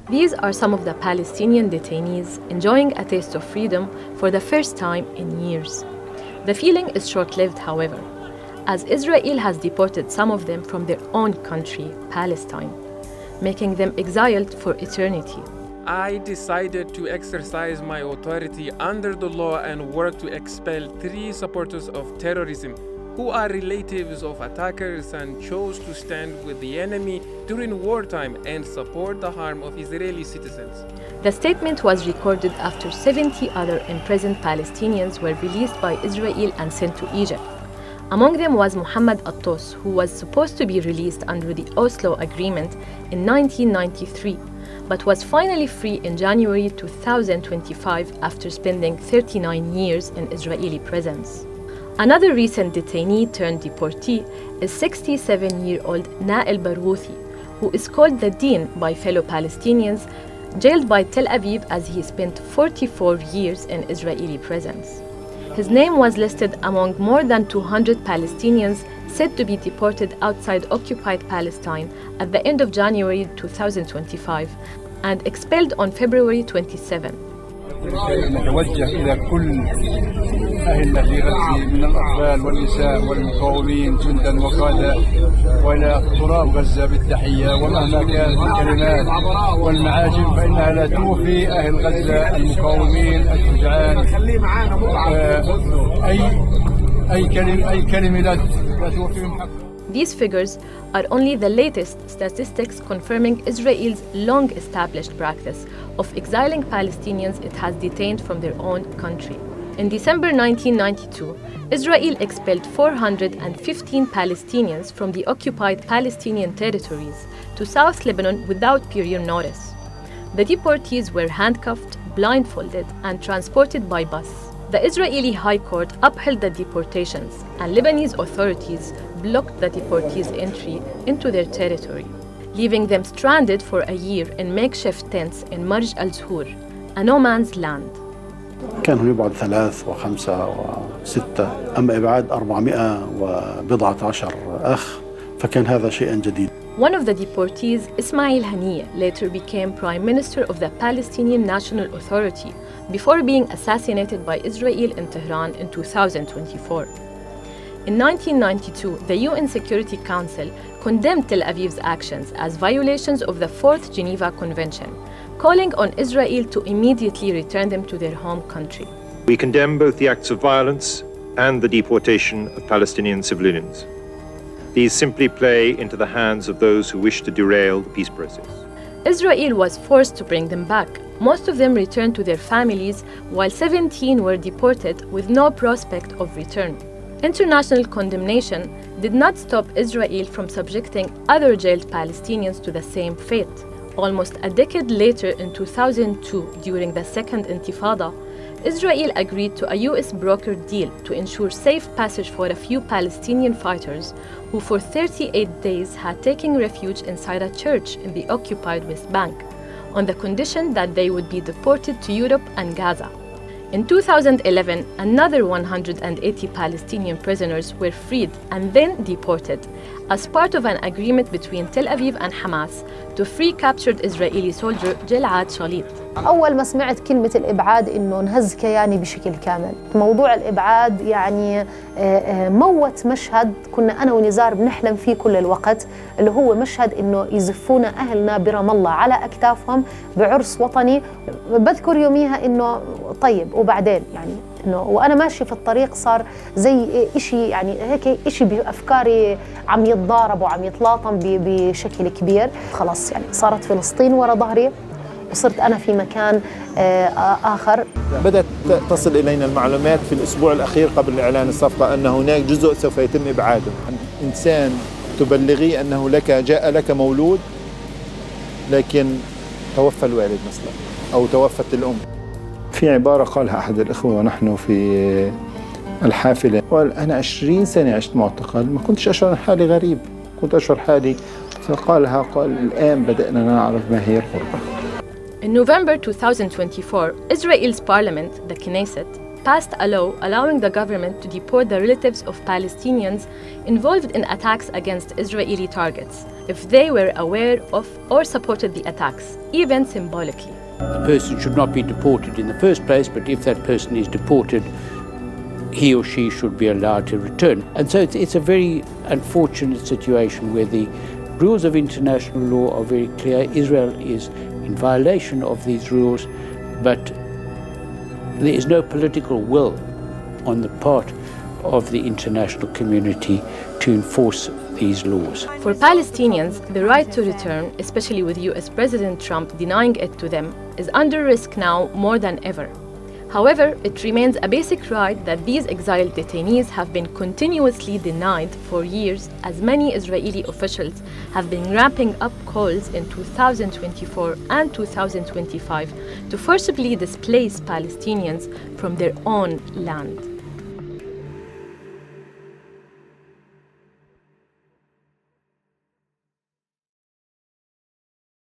These are some of the Palestinian detainees enjoying a taste of freedom for the first time in years. The feeling is short-lived, however, as Israel has deported some of them from their own country, Palestine, making them exiled for eternity. I decided to exercise my authority under the law and work to expel 3 supporters of terrorism who are relatives of attackers and chose to stand with the enemy during wartime and support the harm of Israeli citizens. The statement was recorded after 70 other imprisoned Palestinians were released by Israel and sent to Egypt. Among them was Muhammad Attos, who was supposed to be released under the Oslo Agreement in 1993, but was finally free in January 2025 after spending 39 years in Israeli prisons. Another recent detainee turned deportee is 67-year-old Nael Barghouthi, who is called the Dean by fellow Palestinians, jailed by Tel Aviv as he spent 44 years in Israeli prisons. His name was listed among more than 200 Palestinians said to be deported outside occupied Palestine at the end of January 2025 and expelled on February 27. نتوجه إلى كل أهلنا في غزة من الأطفال والنساء والمقاومين جندا وقادة وإلى تراب غزة بالتحية، ومهما كانت الكلمات والمعاجم فإنها لا توفي أهل غزة المقاومين الشجعان. أي كلمة لا توفيهم حق. These figures are only the latest statistics confirming Israel's long-established practice of exiling Palestinians it has detained from their own country. In December 1992, Israel expelled 415 Palestinians from the occupied Palestinian territories to South Lebanon without prior notice. The deportees were handcuffed, blindfolded, and transported by bus. The Israeli High Court upheld the deportations, and Lebanese authorities blocked the deportees' entry into their territory, leaving them stranded for a year in makeshift tents in Marj al-Zuhur, a no-man's land. كان يبعد 3 و5 و6 أما إبعاد 419 أخ فكان هذا شيئا جديد. One of the deportees, Ismail Haniyeh, later became Prime Minister of the Palestinian National Authority before being assassinated by Israel in Tehran in 2024. In 1992, the UN Security Council condemned Tel Aviv's actions as violations of the 4th Geneva Convention, calling on Israel to immediately return them to their home country. We condemn both the acts of violence and the deportation of Palestinian civilians. These simply play into the hands of those who wish to derail the peace process. Israel was forced to bring them back. Most of them returned to their families, while 17 were deported with no prospect of return. International condemnation did not stop Israel from subjecting other jailed Palestinians to the same fate. Almost a decade later, in 2002, during the Second Intifada, Israel agreed to a US brokered deal to ensure safe passage for a few Palestinian fighters who for 38 days had taken refuge inside a church in the occupied West Bank, on the condition that they would be deported to Europe and Gaza. In 2011, another 180 Palestinian prisoners were freed and then deported as part of an agreement between Tel Aviv and Hamas to free captured Israeli soldier Gilad Shalit. أول ما سمعت كلمة الإبعاد إنه انهز كياني بشكل كامل. موضوع الإبعاد يعني موت مشهد كنا أنا ونزار بنحلم فيه كل الوقت، اللي هو مشهد إنه يزفون أهلنا برام الله على أكتافهم بعرس وطني. بذكر يوميها إنه طيب وبعدين يعني إنه وأنا ماشي في الطريق صار زي إشي يعني هيك إشي بأفكاري عم يتضارب وعم يتلاطم بشكل كبير. خلاص يعني صارت فلسطين ورا ظهري وصرت أنا في مكان آخر. بدأت تصل إلينا المعلومات في الأسبوع الأخير قبل إعلان الصفقة أن هناك جزء سوف يتم إبعاده. إنسان تبلغي أنه جاء لك مولود لكن توفى الوالد مثلا أو توفت الأم. في عبارة قالها أحد الإخوة ونحن في الحافلة، قال أنا 20 سنة عشت معتقل ما كنتش أشعر حالي غريب، كنت أشعر حالي. فقالها قال الآن بدأنا نعرف ما هي الغربة. In November 2024, Israel's parliament, the Knesset, passed a law allowing the government to deport the relatives of Palestinians involved in attacks against Israeli targets, if they were aware of or supported the attacks, even symbolically. The person should not be deported in the first place, but if that person is deported, he or she should be allowed to return. And so it's a very unfortunate situation where the rules of international law are very clear. Israel is in violation of these rules, but there is no political will on the part of the international community to enforce these laws. For Palestinians, the right to return, especially with US President Trump denying it to them, is under risk now more than ever. However, it remains a basic right that these exiled detainees have been continuously denied for years, as many Israeli officials have been ramping up calls in 2024 and 2025 to forcibly displace Palestinians from their own land.